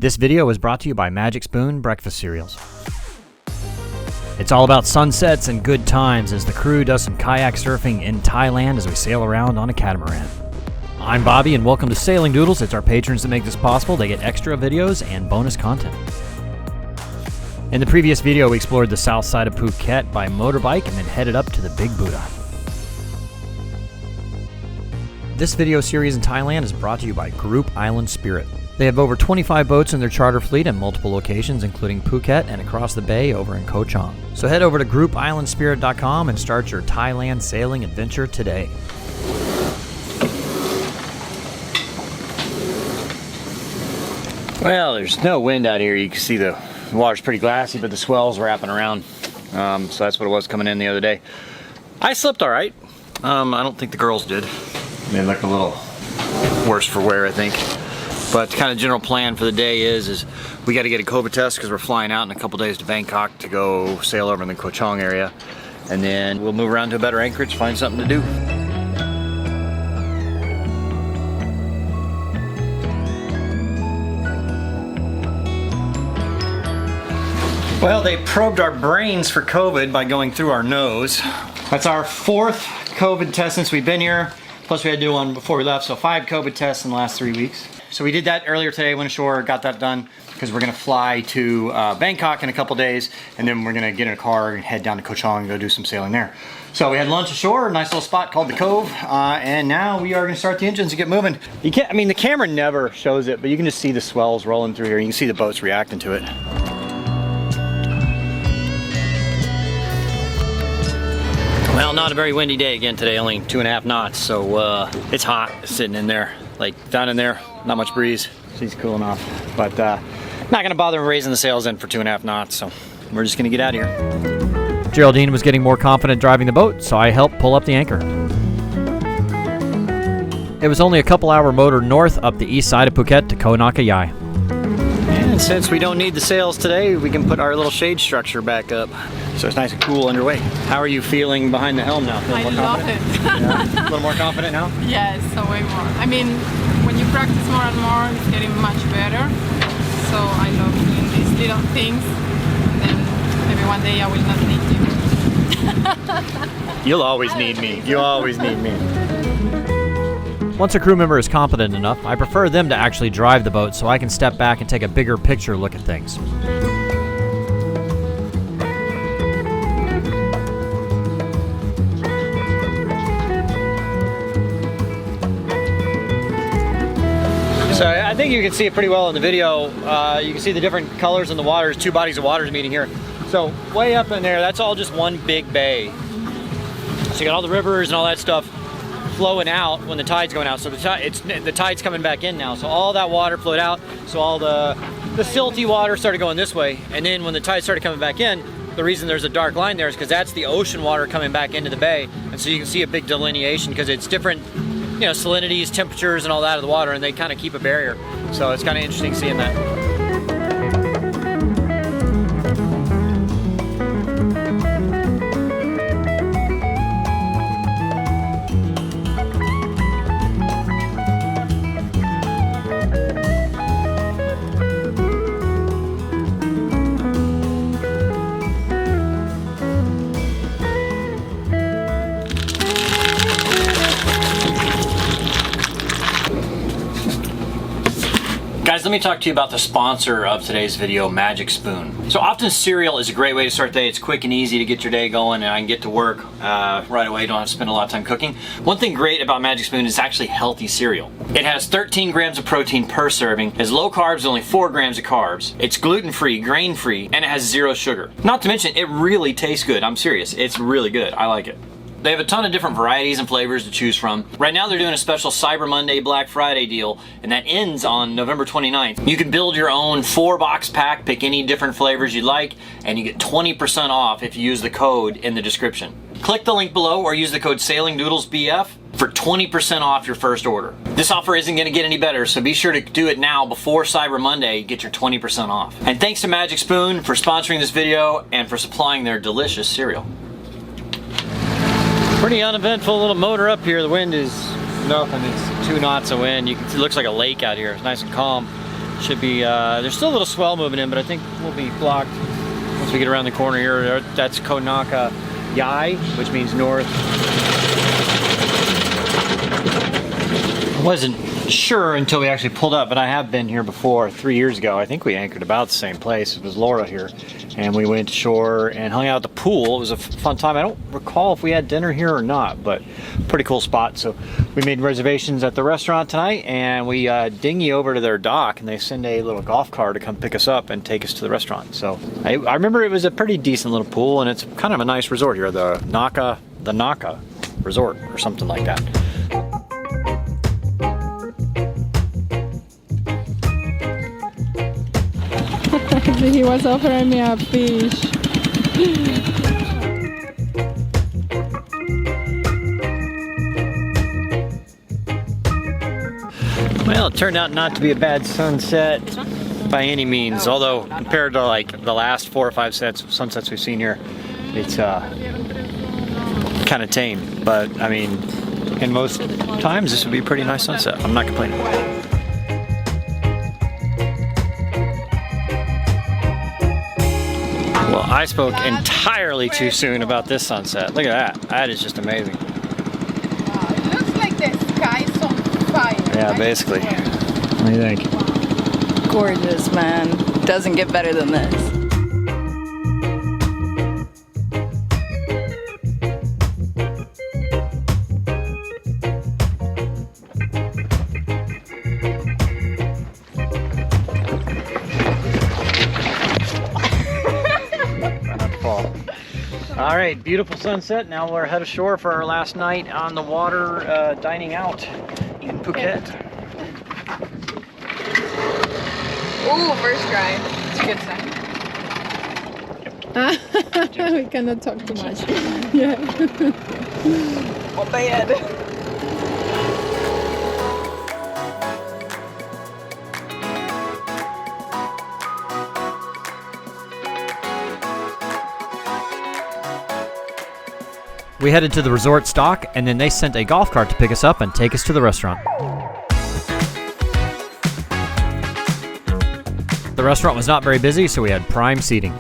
This video is brought to you by Magic Spoon Breakfast Cereals. It's all about sunsets and good times as the crew does some kayak surfing in Thailand as we sail around on a catamaran. I'm Bobby and welcome to Sailing Doodles. It's our patrons that make this possible. They get extra videos and bonus content. In the previous video, we explored the south side of Phuket by motorbike and then headed up to the Big Buddha. This video series in Thailand is brought to you by Group Island Spirit. They have over 25 boats in their charter fleet in multiple locations, including Phuket and across the bay over in Koh Chang. So head over to groupislandspirit.com and start your Thailand sailing adventure today. Well, there's no wind out here. You can see the water's pretty glassy, but the swell's wrapping around. So that's what it was coming in the other day. I slept all right. I don't think the girls did. They look a little worse for wear, I think. But kind of general plan for the day is we got to get a COVID test because we're flying out in a couple days to Bangkok to go sail over in the Koh Chang area. And then we'll move around to a better anchorage, find something to do. Well, they probed our brains for COVID by going through our nose. That's our fourth COVID test since we've been here. Plus we had to do one before we left, so 5 COVID tests in the last 3 weeks. So we did that earlier today, went ashore, got that done, because we're gonna fly to Bangkok in a couple days, and then we're gonna get in a car and head down to Koh Chang and go do some sailing there. So we had lunch ashore, a nice little spot called the Cove, and now we are gonna start the engines and get moving. You can't, I mean, the camera never shows it, but you can just see the swells rolling through here. You can see the boats reacting to it. Well, not a very windy day again today, only 2.5 knots, so it's hot sitting in there. Like down in there, not much breeze. She's cooling off, but not gonna bother raising the sails in for 2.5 knots, so we're just gonna get out of here. Geraldine was getting more confident driving the boat, so I helped pull up the anchor. It was only a couple-hour motor north up the east side of Phuket to Koh Naka Yai. And since we don't need the sails today, we can put our little shade structure back up. So it's nice and cool underway. How are you feeling behind the helm now? I love it. Yeah? A little more confident now? Yes, so way more. I mean, when you practice more and more, it's getting much better. So I love doing these little things. And then maybe one day I will not need you. You'll always need me. You always need me. Once a crew member is competent enough, I prefer them to actually drive the boat so I can step back and take a bigger picture look at things. So I think you can see it pretty well in the video. You can see the different colors in the water. There's 2 bodies of water meeting here. So way up in there, that's all just one big bay. So you got all the rivers and all that stuff flowing out when the tide's going out. So the tide's coming back in now. So all that water flowed out. So all the silty water started going this way. And then when the tide started coming back in, the reason there's a dark line there is because that's the ocean water coming back into the bay. And so you can see a big delineation because it's different, you know, salinities, temperatures, and all that of the water, and they kind of keep a barrier. So it's kind of interesting seeing that. Guys, let me talk to you about the sponsor of today's video, Magic Spoon. So often cereal is a great way to start the day. It's quick and easy to get your day going, and I can get to work right away. Don't have to spend a lot of time cooking. One thing great about Magic Spoon is actually healthy cereal. It has 13 grams of protein per serving, has low carbs, only 4 grams of carbs. It's gluten-free, grain-free, and it has 0 sugar. Not to mention, it really tastes good. I'm serious. It's really good. I like it. They have a ton of different varieties and flavors to choose from. Right now they're doing a special Cyber Monday Black Friday deal, and that ends on November 29th. You can build your own 4-box pack, pick any different flavors you like, and you get 20% off if you use the code in the description. Click the link below or use the code SailingDoodlesBF for 20% off your first order. This offer isn't going to get any better, so be sure to do it now before Cyber Monday. Get your 20% off. And thanks to Magic Spoon for sponsoring this video and for supplying their delicious cereal. Pretty uneventful little motor up here. The wind is nothing. It's 2 knots of wind. It looks like a lake out here. It's nice and calm. Should be, there's still a little swell moving in, but I think we'll be blocked once we get around the corner here. That's Konaka Yai, which means north. I wasn't sure until we actually pulled up, but I have been here before 3 years ago. I think we anchored about the same place. It was Laura here, and we went ashore and hung out at the pool. It was a fun time. I don't recall if we had dinner here or not, but pretty cool spot. So we made reservations at the restaurant tonight, and we dinghy over to their dock, and they send a little golf car to come pick us up and take us to the restaurant. So I remember it was a pretty decent little pool, and it's kind of a nice resort here, the Naka Resort or something like that. He was offering me a fish. Well, it turned out not to be a bad sunset by any means, although compared to like the last 4 or 5 sunsets we've seen here, it's kind of tame. But I mean, in most times this would be a pretty nice sunset. I'm not complaining. Well, I spoke entirely too soon about this sunset. Look at that. That is just amazing. Wow, it looks like the sky's on fire. Yeah, basically. What do you think? Gorgeous, man. Doesn't get better than this. All right, beautiful sunset. Now we're headed ashore for our last night on the water, dining out in Phuket. Ooh, first try. It's a good sign. We cannot talk too much. Yeah. Oh, bad. We headed to the resort dock, and then they sent a golf cart to pick us up and take us to the restaurant. The restaurant was not very busy, so we had prime seating. Our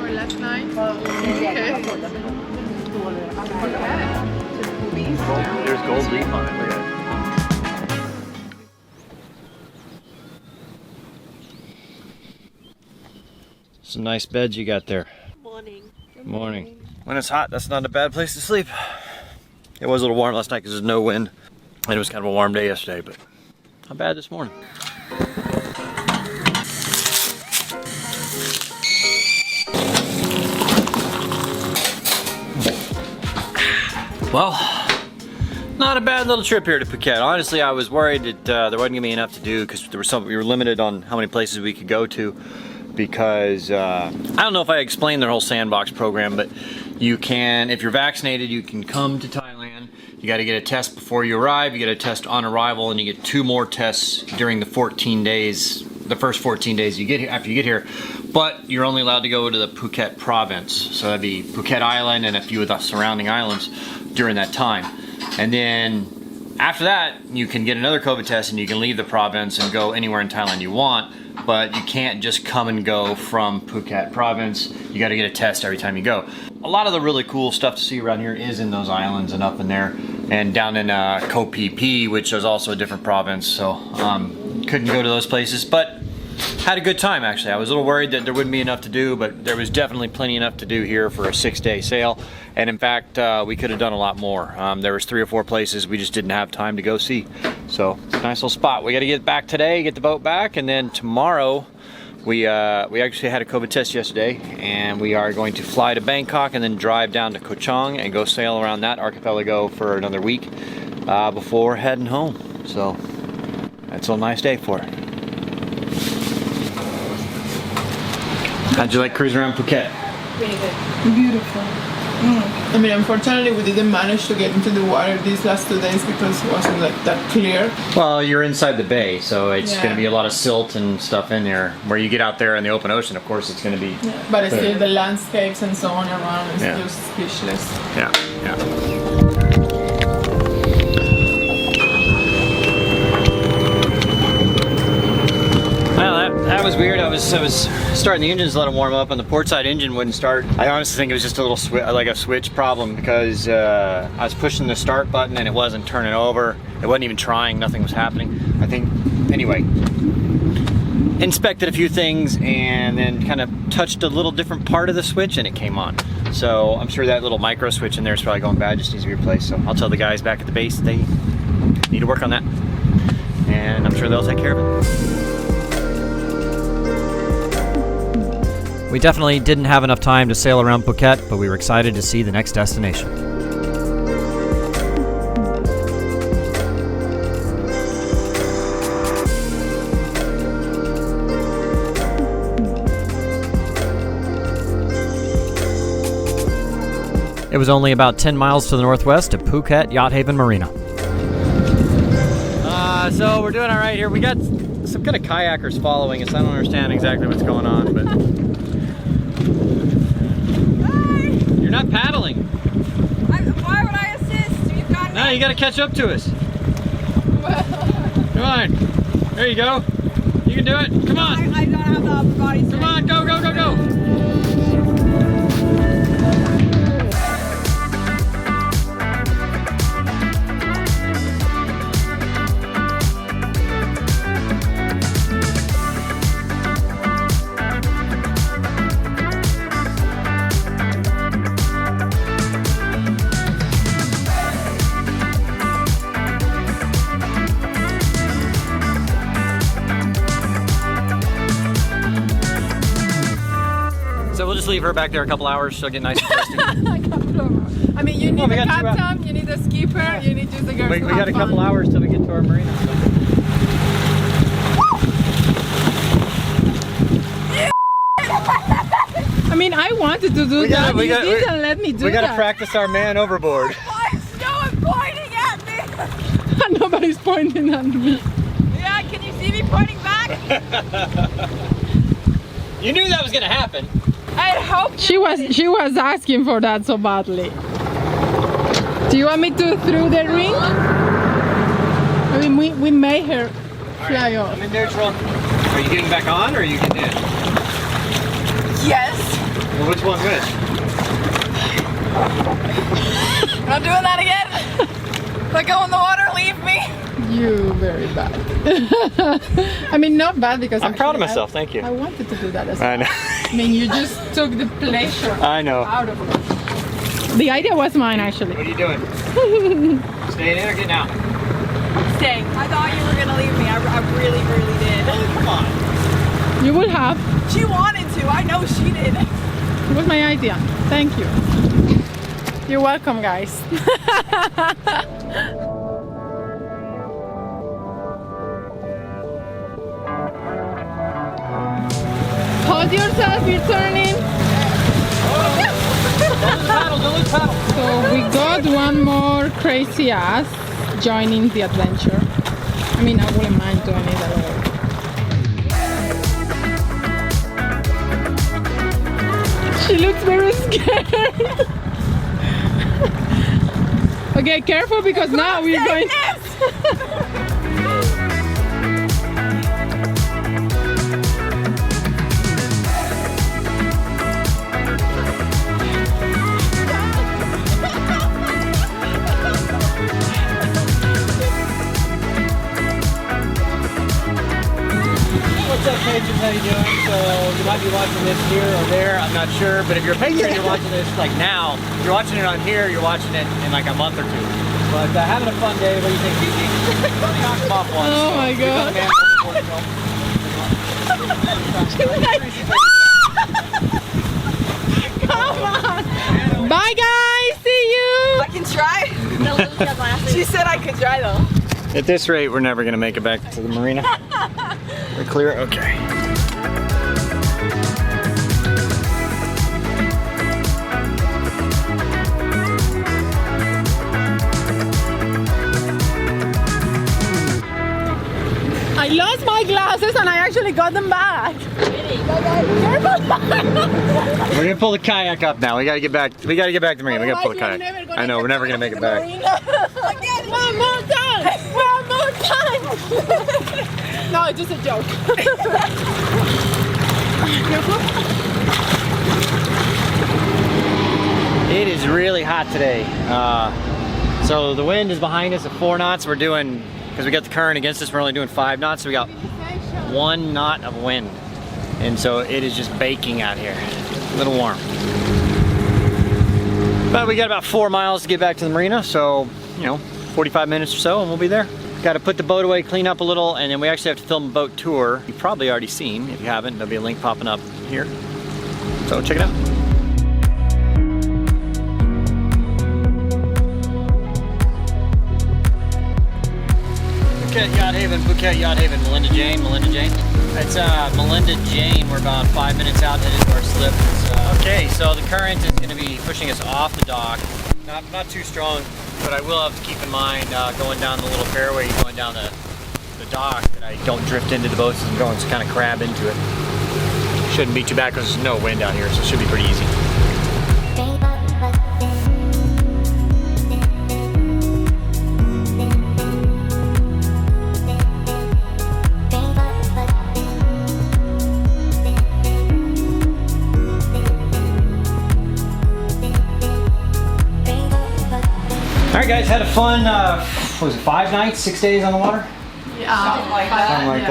last night. There's gold leaf on it. Look at it. Some nice beds you got there. Morning. Good morning. When it's hot, that's not a bad place to sleep. It was a little warm last night because there's no wind. And it was kind of a warm day yesterday, but not bad this morning. Well, not a bad little trip here to Phuket. Honestly, I was worried that there wasn't gonna be enough to do because we were limited on how many places we could go to. Because I don't know if I explained their whole sandbox program, but you can, if you're vaccinated, you can come to Thailand. You got to get a test before you arrive. You get a test on arrival, and you get 2 more tests during the 14 days, the first 14 days you get here, after you get here. But you're only allowed to go to the Phuket province, so that'd be Phuket Island and a few of the surrounding islands during that time. And then after that, you can get another COVID test, and you can leave the province and go anywhere in Thailand you want. But you can't just come and go from Phuket province. You got to get a test every time you go. A lot of the really cool stuff to see around here is in those islands and up in there, and down in Koh Phi Phi, which is also a different province. So couldn't go to those places, but had a good time actually. I was a little worried that there wouldn't be enough to do, but there was definitely plenty enough to do here for a 6-day sail. And in fact, we could have done a lot more. There was 3 or 4 places we just didn't have time to go see. So nice little spot. We got to get back today, get the boat back, and then tomorrow we actually had a COVID test yesterday, and we are going to fly to Bangkok and then drive down to Koh Chang and go sail around that archipelago for another week before heading home. So that's a nice day for it. How'd you like cruising around Phuket? Really good. Beautiful. I mean, unfortunately, we didn't manage to get into the water these last 2 days because it wasn't like that clear. Well, you're inside the bay, so it's Yeah. going to be a lot of silt and stuff in there. Where you get out there in the open ocean, of course, it's going to be. Yeah. But still, the landscapes and so on around is Yeah. just speechless. Yeah, yeah. was starting the engines, let them warm up, and the port side engine wouldn't start. I honestly think it was just a little switch problem because I was pushing the start button and it wasn't turning over. It wasn't even trying. Nothing was happening. I think. Anyway, inspected a few things and then kind of touched a little different part of the switch and it came on. So I'm sure that little micro switch in there is probably going bad. Just needs to be replaced. So I'll tell the guys back at the base they need to work on that, and I'm sure they'll take care of it. We definitely didn't have enough time to sail around Phuket, but we were excited to see the next destination. It was only about 10 miles to the northwest of Phuket Yacht Haven Marina. So we're doing all right here. We got some kind of kayakers following us. I don't understand exactly what's going on, but... Hi! You're not paddling. Why would I assist? You've got No, you gotta catch up to us. Come on. There you go. You can do it. Come on. I don't have the upper body strength. Come on, go, go, go, go. So we'll just leave her back there a couple hours. She'll get nice and thirsty. I mean, you need a captain, you need a skipper, you need just a girl. We got a couple hours till we get to our marina. I mean, I wanted to do that. You didn't let me do that. We gotta practice our man overboard. Why is no one pointing at me? Nobody's pointing at me. Yeah, can you see me pointing back? You knew that was gonna happen. I hope she was asking for that so badly. Do you want me to through the ring? I mean, we made her fly off. I'm in neutral. Are you getting back on or are you getting in? Yes. Well, which one which? Not doing that again. Let go in the water, leave me. You very bad. I mean, not bad because I'm proud of myself. Thank you. I wanted to do that as well. I know. I mean, you just took the pleasure I know. out of it. The idea was mine, actually. What are you doing? Staying in or getting out? Staying. I thought you were going to leave me. I really, really did. Oh, come on. You would have. She wanted to. I know she did. It was my idea. Thank you. You're welcome, guys. Hold yourself, you're turning. Don't lose paddle. So we got one more crazy ass joining the adventure. I mean, I wouldn't mind doing it at all. She looks very scared. Okay, careful because now we're going. What's up, patrons? How you doing? So you might be watching this here or there, I'm not sure. But if you're a patron, you're watching this like now. If you're watching it on here, you're watching it in like a month or two. But having a fun day. What do you think, Gigi? Knock them off once. Oh my God. Come on. Bye, guys. See you. I can try. She said I could try though. At this rate, we're never gonna make it back to the marina. We're clear? Okay. I lost my glasses and I actually got them back. Careful. We're gonna pull the kayak up now. We gotta get back. We gotta get back to the marina. We gotta pull the kayak. I know, we're never gonna make it back. Again, one more time. One more time. No, it's just a joke. It is really hot today. So the wind is behind us at 4 knots. We're doing, because we got the current against us, we're only doing 5 knots. So we got 1 knot of wind. And so it is just baking out here. A little warm. But we got about 4 miles to get back to the marina. So, you know, 45 minutes or so and we'll be there. Got to put the boat away, clean up a little, and then we actually have to film a boat tour. You've probably already seen. If you haven't, there'll be a link popping up here. So check it out. Phuket Yacht Haven, Phuket Yacht Haven, Melinda Jane. It's Melinda Jane. We're about 5 minutes out headed to our slip. Okay, so the current is going to be pushing us off the dock. Not too strong, but I will have to keep in mind going down the little fairway, going down the dock, that I don't drift into the boats and go and kind of crab into it. Shouldn't be too bad because there's no wind out here, so it should be pretty easy. All right, guys, had a fun, what was it, 5 nights, 6 days on the water? Yeah, Something like that. Something like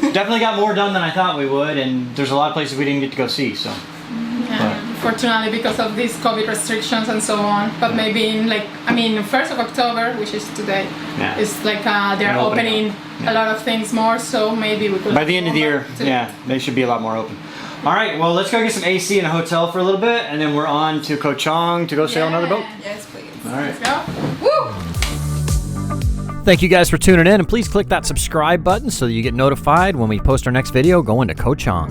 that. Definitely got more done than I thought we would, and there's a lot of places we didn't get to go see, so. Yeah, fortunately because of these COVID restrictions and so on. But maybe in 1st of October, which is today, Yeah. it's like they're opening a lot of things more, so maybe we could. By the end of the year, yeah, they should be a lot more open. All right, well, let's go get some AC in a hotel for a little bit, and then we're on to Koh Chang to go sail another boat. Yes, please. All right. Let's go. Woo! Thank you guys for tuning in, and please click that subscribe button so that you get notified when we post our next video going to Koh Chang.